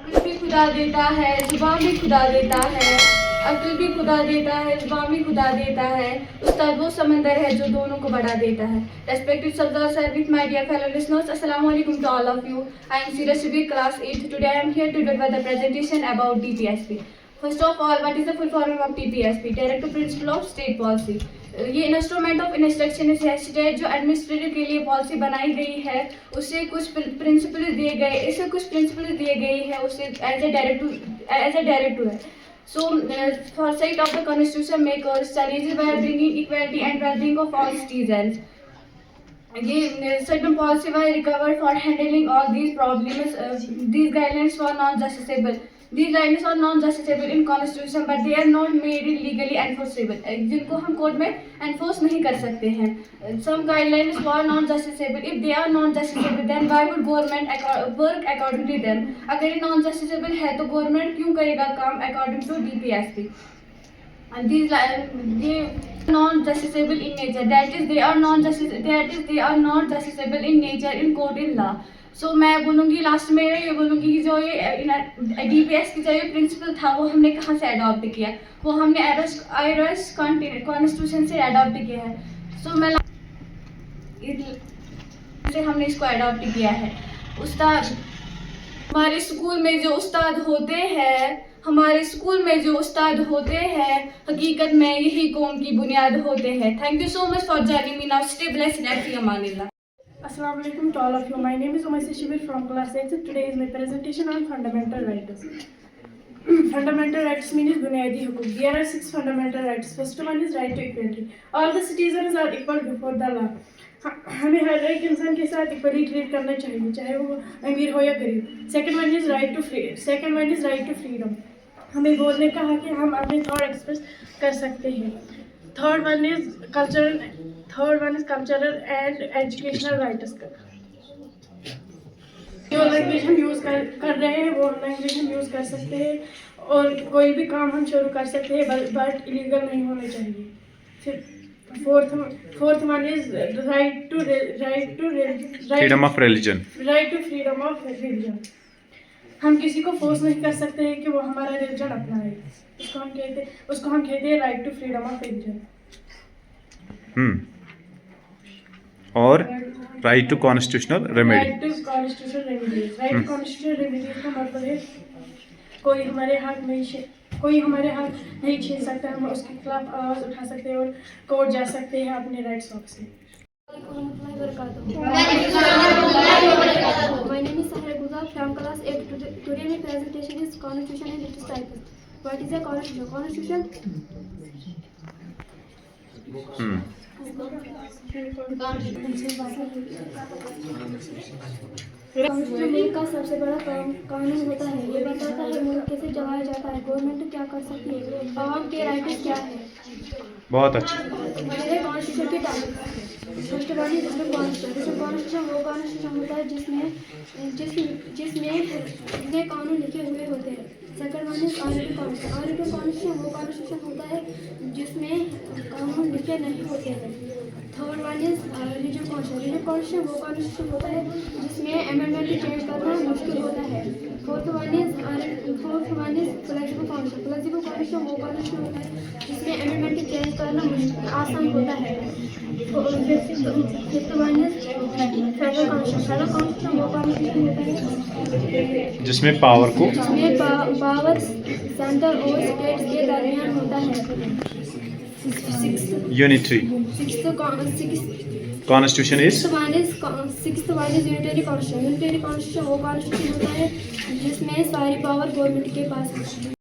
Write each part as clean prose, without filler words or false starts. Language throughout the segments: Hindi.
अक्ल भी खुदा देता है, जुबान भी खुदा देता है। अक्ल भी खुदा देता है, जुबान भी खुदा देता है। उस्ताद वो समंदर है जो दोनों को बढ़ा देता है। Respected Safdar sir, with my dear fellow listeners, Assalamu alaikum to all of you. I am Siraj Shabir, class 8th. Today I am here to deliver the presentation about DPSP. First of all, what is the full form of DPSP? Directive Principle of State Policy. ये इंस्ट्रूमेंट ऑफ इंस्ट्रक्शन स्टेट जो एडमिनिस्ट्रेटिव के लिए पॉलिसी बनाई गई है, उससे कुछ प्रिंसिपल दिए गए, इससे कुछ प्रिंसिपल दिए गई है, उससे एज ए डायरेक्टिव है. So, foresight of the Constitution makers challenges by bringing equality and well-being of all citizens. ये certain policy were recovered for handling all these problems. These guidelines were non-justiciable. These guidelines are non-justiciable in Constitution, but they are not made legally enforceable. जिनको हम कोर्ट में enforce नहीं कर सकते हैं. Some guidelines were non-justiciable. If they are non-justiciable, then why would government work according to them? अगर ये non-justiciable है, तो government क्यों करेगा काम according to DPSP? And these non-justiciable in nature. That is, they are not justiciable in nature in court in law. So मैं बोलूँगी लास्ट में ये बोलूँगी कि जो ये DPS की जो ये प्रिंसिपल था, वो हमने कहाँ से अडॉप्ट किया? वो हमने आयरस कॉन्स्टिट्यूशन से अडॉप्ट किया है. सो मैं से हमने इसको अडॉप्ट किया है. उस्ताद हमारे स्कूल में जो उस्ताद होते हैं, हकीकत में यही कौम की बुनियाद होते हैं. Thank you so much for joining me. Now stay blessed and फी अमानिल्लाह. Assalamu alaikum to all of you. My name is Umaysa Shibir from class 8. Today is my presentation on fundamental rights. Fundamental rights means बुनियादी हुकूक. There are 6 fundamental rights. First one is right to equality. All the citizens are equal before the law. हमें हर एक इंसान के साथ इक्वली ट्रीट करना चाहिए, चाहे वो अमीर हो या गरीब. Second one is right to freedom. हमें बोलने का हक है, हम अपने थॉट एक्सप्रेस कर सकते हैं. Third one is cultural and educational rights. जो लैंग्वेज हम यूज़ कर रहे हैं, वो लैंग्वेज हम यूज़ कर सकते हैं और कोई भी काम हम शुरू कर सकते हैं, बट इलीगल नहीं होना चाहिए. फिर fourth one is right to freedom of religion. हम किसी को फोर्स नहीं कर सकते हैं कि वो हमारा रिलीजन अपनाए. उसको हम कहते हैं right to freedom of religion. और right to constitutional remedy. Right to constitutional remedies का मतलब है कोई हमारे हक नहीं छीन सकता. हम उसके खिलाफ आवाज़ उठा सकते हैं और कोर्ट जा सकते हैं अपने राइट्स हक से. My name is Sahar Guzar from class 8. Today my presentation is Constitution and its types. What is a constitution? Constitution का सबसे बड़ा कानून होता है. ये बताता है मुल्क कैसे चलाया जाता है, गवर्नमेंट क्या कर सकती है, आवाम के राइट्स क्या है. बहुत अच्छा. कॉन्स्टिट्यूशन के types. First one is constitution वो कॉन्स्टिट्यूशन होता है जिसमें कानून लिखे हुए होते हैं. Second one is article constitution वो कॉन्स्टिट्यूशन होता है जिसमें कानून लिखे नहीं होते हैं. Third one is rigid constitution वो कॉन्स्टिट्यूशन होता है जिसमें अमेंडमेंट चेंज करना मुश्किल होता है. Fourth one is flexible constitution वो कॉन्स्टिट्यूशन होता है जिसमें अमेंडमेंट चेंज करना आसान होता है. Fifth one is federal constitution वो कॉन्स्टिट्यूशन होता है जिसमें पावर सेंटर और स्टेट्स के दरमियान होता है. Unitary constitution is sixth one is unitary constitution वो कॉन्स्टिट्यूशन होता है जिसमें सारी पावर गवर्नमेंट के पास है.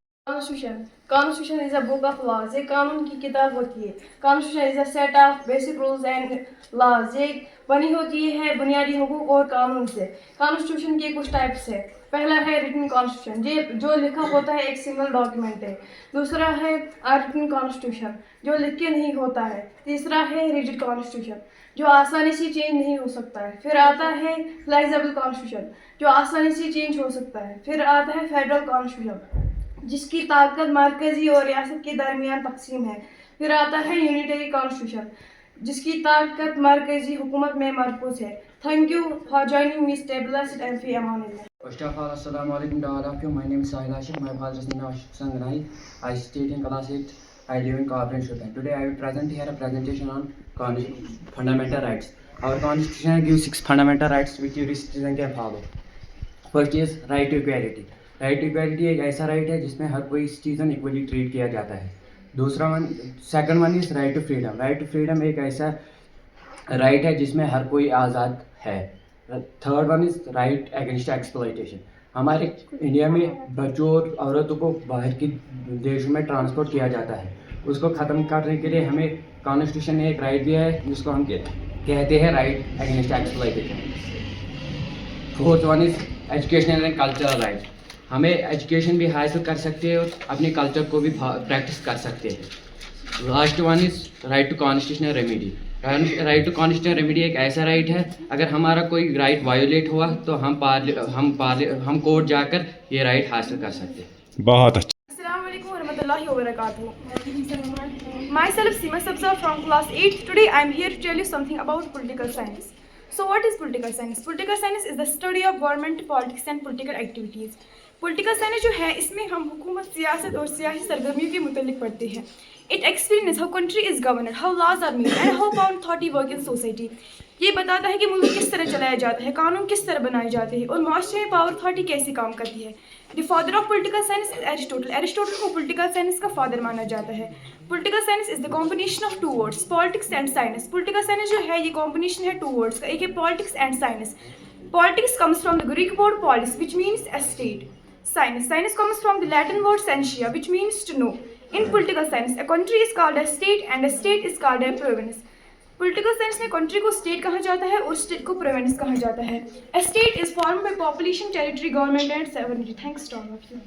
Constitution is a book of laws. ये कानून की किताब होती है. Constitution is a set of basic rules and laws. ये बनी होती है बुनियादी हुकूक और कानून से. Constitution के कुछ टाइप्स है. पहला है रिटन कॉन्स्टिट्यूशन, ये जो लिखा होता है एक सिंगल डॉक्यूमेंट है. दूसरा है अनरिटन कॉन्स्टिट्यूशन जो लिख के नहीं होता है. तीसरा है रिजिड कॉन्स्टिट्यूशन जो आसानी से चेंज नहीं हो सकता है. फिर आता है फ्लेक्सिबल कॉन्स्टिट्यूशन जो आसानी से चेंज हो सकता है. फिर आता है फेडरल कॉन्स्टिट्यूशन जिसकी ताकत मरकजी और रियासत के दरमियान तकसीम है. फिर आता है यूनिटरी कॉन्स्टिट्यूशन जिसकी ताकत मरकजी हुकूमत में मरकूज है. Thank you for joining me. Stay blessed and fee Aman Allah. First of all, Assalamu alaikum to all of you. My name is Sahil Ashik. My father's name is Ashik Sangnai. I study in class 8. I live in Carbon Sudan. Today I will present here a presentation on fundamental rights. Our constitution gives 6 fundamental rights which every citizen can follow. First is right to equality. Right to equality एक ऐसा right है जिसमें हर कोई citizen equally treat किया जाता है. Second one is right to freedom. Right to freedom एक ऐसा राइट है जिसमें हर कोई आज़ाद है. Third one is right against exploitation. हमारे इंडिया में बच्चों और औरतों को बाहर के देशों में ट्रांसपोर्ट किया जाता है. उसको ख़त्म करने के लिए हमें कॉन्स्टिट्यूशन ने एक राइट दिया है जिसको हम कहते हैं right against exploitation. Fourth one is educational and cultural right. हमें एजुकेशन भी हासिल कर सकते हैं और अपने कल्चर को भी प्रैक्टिस कर सकते हैं. Last one is right to constitutional remedy. Right to constitutional remedy एक ऐसा राइट है अगर हमारा कोई राइट वायोलेट हुआ तो हम कोर्ट जाकर ये राइट हासिल कर सकते हैं. बहुत अच्छा. Assalamualaikum warahmatullahi wabarakatuh. Myself Seema Sabza from class 8. Today I am here to tell you something about political science. So what is political science? Political science is the study of government, politics and political activities. Political science जो है इसमें हम हुकूमत, सियासत और सियासी सरगर्मियों के मुतल्लिक पढ़ते हैं. It experience how country is governed, how laws are made and how power authority work in society. ये बताता है कि मुल्क किस तरह चलाया जाता है, कानून किस तरह बनाए जाते हैं और माशरे में पावर अथॉरिटी कैसे काम करती है. The father of political science is Aristotle. Aristotle को पॉलिटिकल साइंस का फादर माना जाता है. Political science is the combination of two words politics and science. Political science जो है ये कॉम्बिनेशन है टू वर्ड्स का. एक है politics and science. Politics comes from the Greek word polis which means a state. Science comes from the Latin word scientia which means to know. In political science, a country is called a state and a state is called a province. Political science में country को state कहा जाता है और state को province कहा जाता है. A state is formed by population, territory, government and sovereignty. Thanks to all of you.